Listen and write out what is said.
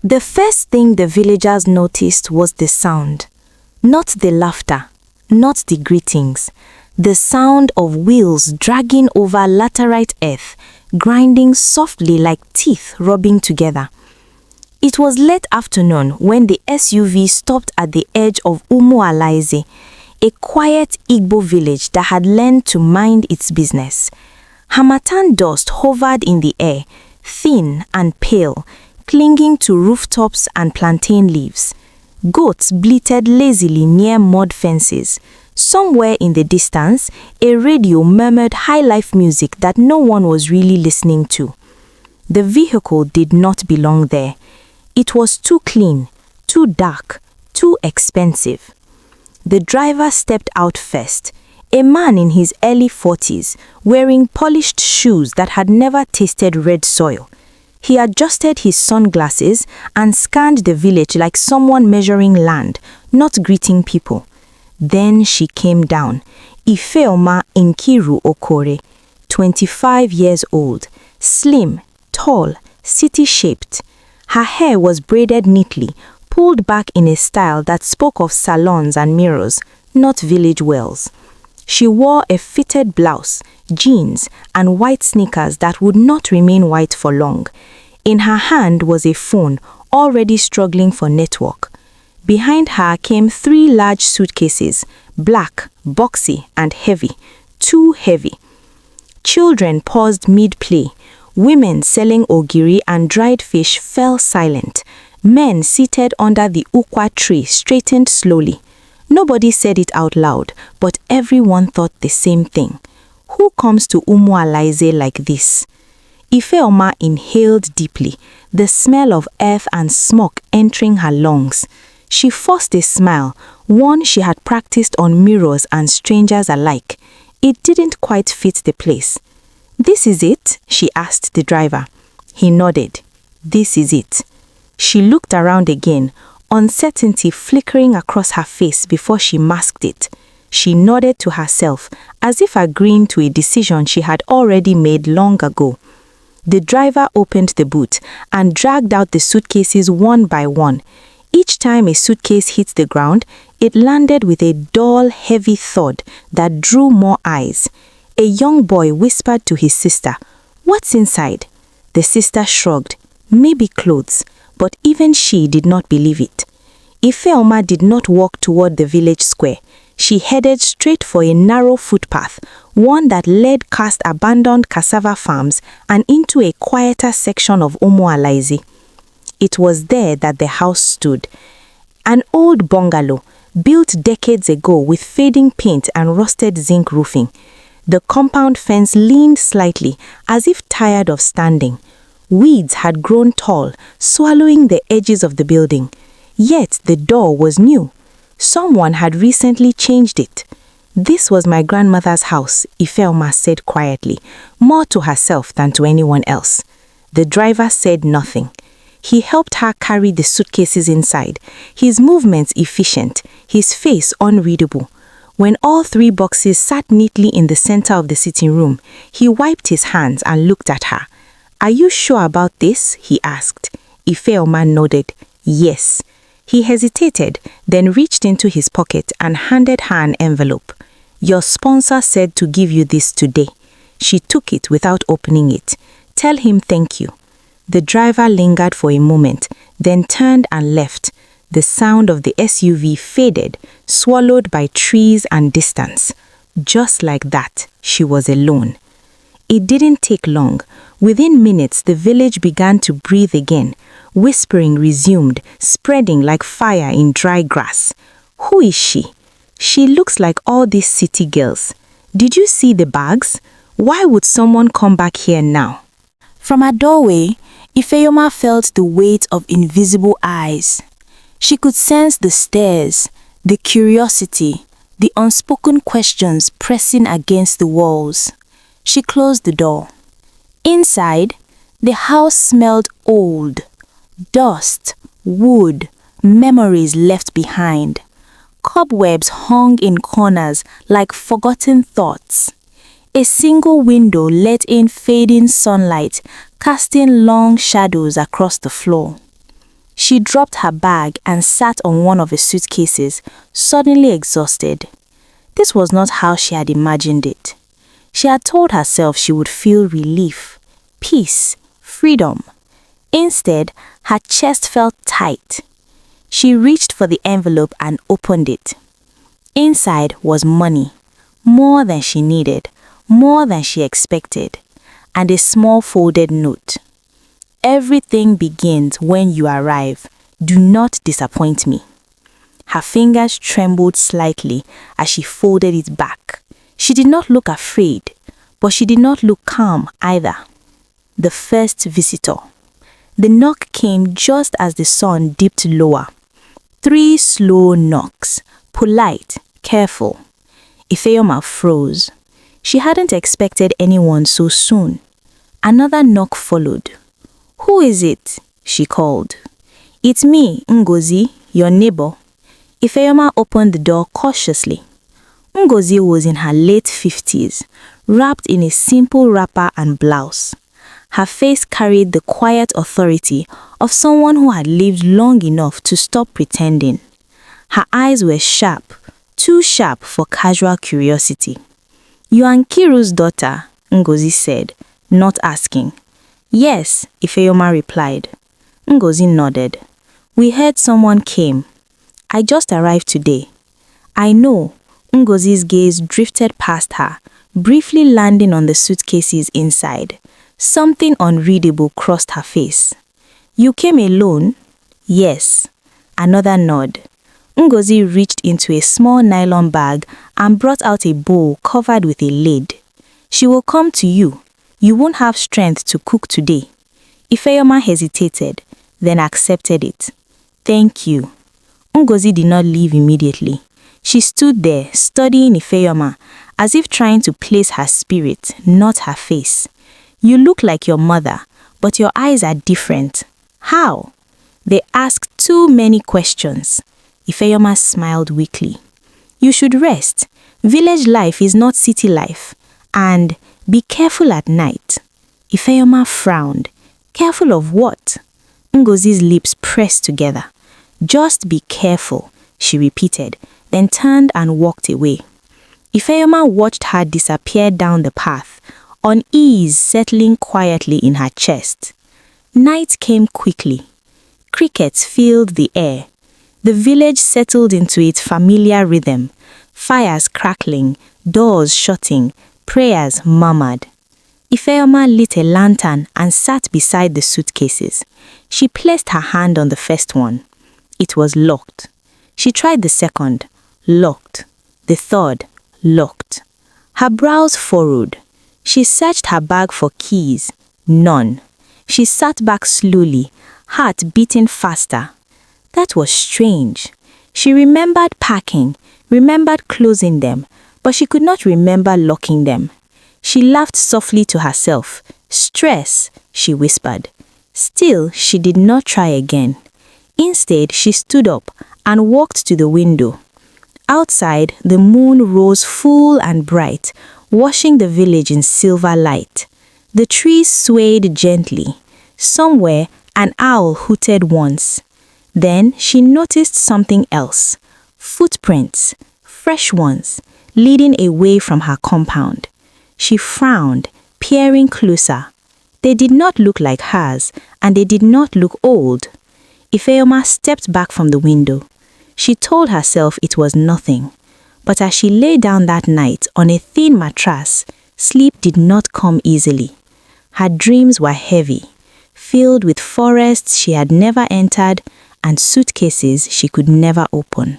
The first thing the villagers noticed was the sound. Not the laughter, not the greetings. The sound of wheels dragging over laterite earth, grinding softly like teeth rubbing together. It was late afternoon when the SUV stopped at the edge of Umualaeze, a quiet Igbo village that had learned to mind its business. Harmattan dust hovered in the air, thin and pale, clinging to rooftops and plantain leaves. Goats bleated lazily near mud fences. Somewhere in the distance, a radio murmured high-life music that no one was really listening to. The vehicle did not belong there. It was too clean, too dark, too expensive. The driver stepped out first, a man in his early 40s, wearing polished shoes that had never tasted red soil. He adjusted his sunglasses and scanned the village like someone measuring land, not greeting people. Then she came down, Ifeoma Nkiru Okore, 25 years old, slim, tall, city-shaped. Her hair was braided neatly, pulled back in a style that spoke of salons and mirrors, not village wells. She wore a fitted blouse, jeans, and white sneakers that would not remain white for long. In her hand was a phone, already struggling for network. Behind her came 3 large suitcases, black, boxy, and heavy, too heavy. Children paused mid-play. Women selling ogiri and dried fish fell silent. Men seated under the ukwa tree straightened slowly. Nobody said it out loud, but everyone thought the same thing. Who comes to Umualaeze like this? Ifeoma inhaled deeply, the smell of earth and smoke entering her lungs. She forced a smile, one she had practiced on mirrors and strangers alike. It didn't quite fit the place. "This is it?" she asked the driver. He nodded. "This is it." She looked around again, uncertainty flickering across her face before she masked it. She nodded to herself, as if agreeing to a decision she had already made long ago. The driver opened the boot and dragged out the suitcases one by one. Each time a suitcase hit the ground, it landed with a dull, heavy thud that drew more eyes. A young boy whispered to his sister, "What's inside?" The sister shrugged. Maybe clothes, but even she did not believe it. Ifeoma did not walk toward the village square. She headed straight for a narrow footpath, one that led past abandoned cassava farms and into a quieter section of Umualaeze. It was there that the house stood. An old bungalow, built decades ago with fading paint and rusted zinc roofing. The compound fence leaned slightly, as if tired of standing. Weeds had grown tall, swallowing the edges of the building. Yet the door was new. Someone had recently changed it. "This was my grandmother's house," Ifeoma said quietly, more to herself than to anyone else. The driver said nothing. He helped her carry the suitcases inside, his movements efficient, his face unreadable. When all 3 boxes sat neatly in the center of the sitting room, he wiped his hands and looked at her. "Are you sure about this?" he asked. Ifeoma nodded. "Yes." He hesitated, then reached into his pocket and handed her an envelope. "Your sponsor said to give you this today." She took it without opening it. "Tell him thank you." The driver lingered for a moment, then turned and left. The sound of the SUV faded, swallowed by trees and distance. Just like that, she was alone. It didn't take long. Within minutes, the village began to breathe again. Whispering resumed, spreading like fire in dry grass. "Who is she? She looks like all these city girls. Did you see the bags? Why would someone come back here now?" From her doorway, Ifeoma felt the weight of invisible eyes. She could sense the stares, the curiosity, the unspoken questions pressing against the walls. She closed the door. Inside, the house smelled old. Dust, wood, memories left behind. Cobwebs hung in corners like forgotten thoughts. A single window let in fading sunlight, casting long shadows across the floor. She dropped her bag and sat on one of the suitcases, suddenly exhausted. This was not how she had imagined it. She had told herself she would feel relief, peace, freedom. Instead, her chest felt tight. She reached for the envelope and opened it. Inside was money, more than she needed, more than she expected, and a small folded note. Everything begins when you arrive. Do not disappoint me. Her fingers trembled slightly as she folded it back. She did not look afraid, but she did not look calm either. The first visitor. The knock came just as the sun dipped lower. 3 slow knocks, polite, careful. Ifeoma froze. She hadn't expected anyone so soon. Another knock followed. "Who is it?" she called. "It's me, Ngozi, your neighbor." Ifeoma opened the door cautiously. Ngozi was in her late 50s, wrapped in a simple wrapper and blouse. Her face carried the quiet authority of someone who had lived long enough to stop pretending. Her eyes were sharp, too sharp for casual curiosity. "You are Nkiru's daughter," Ngozi said, not asking. "Yes," Ifeoma replied. Ngozi nodded. "We heard someone came. I just arrived today." "I know." Ngozi's gaze drifted past her, briefly landing on the suitcases inside. Something unreadable crossed her face. "You came alone?" "Yes." Another nod. Ngozi reached into a small nylon bag and brought out a bowl covered with a lid. "She will come to you. You won't have strength to cook today." Ifeoma hesitated, then accepted it. "Thank you." Ngozi did not leave immediately. She stood there, studying Ifeoma, as if trying to place her spirit, not her face. "You look like your mother, but your eyes are different. How?" They asked too many questions. Ifeoma smiled weakly. "You should rest. Village life is not city life. And be careful at night." Ifeoma frowned. "Careful of what?" Ngozi's lips pressed together. "Just be careful," she repeated, then turned and walked away. Ifeoma watched her disappear down the path, unease settling quietly in her chest. Night came quickly. Crickets filled the air. The village settled into its familiar rhythm, fires crackling, doors shutting, prayers murmured. Ifeoma lit a lantern and sat beside the suitcases. She placed her hand on the first one. It was locked. She tried the second. Locked. The third. Locked. Her brows furrowed. She searched her bag for keys. None. She sat back slowly, heart beating faster. That was strange. She remembered packing, remembered closing them, but she could not remember locking them. She laughed softly to herself. "Stress," she whispered. Still, she did not try again. Instead, she stood up and walked to the window. Outside, the moon rose full and bright, washing the village in silver light. The trees swayed gently. Somewhere, an owl hooted once. Then she noticed something else. Footprints, fresh ones, leading away from her compound. She frowned, peering closer. They did not look like hers, and they did not look old. Ifeoma stepped back from the window. She told herself it was nothing. But as she lay down that night on a thin mattress, sleep did not come easily. Her dreams were heavy, filled with forests she had never entered and suitcases she could never open.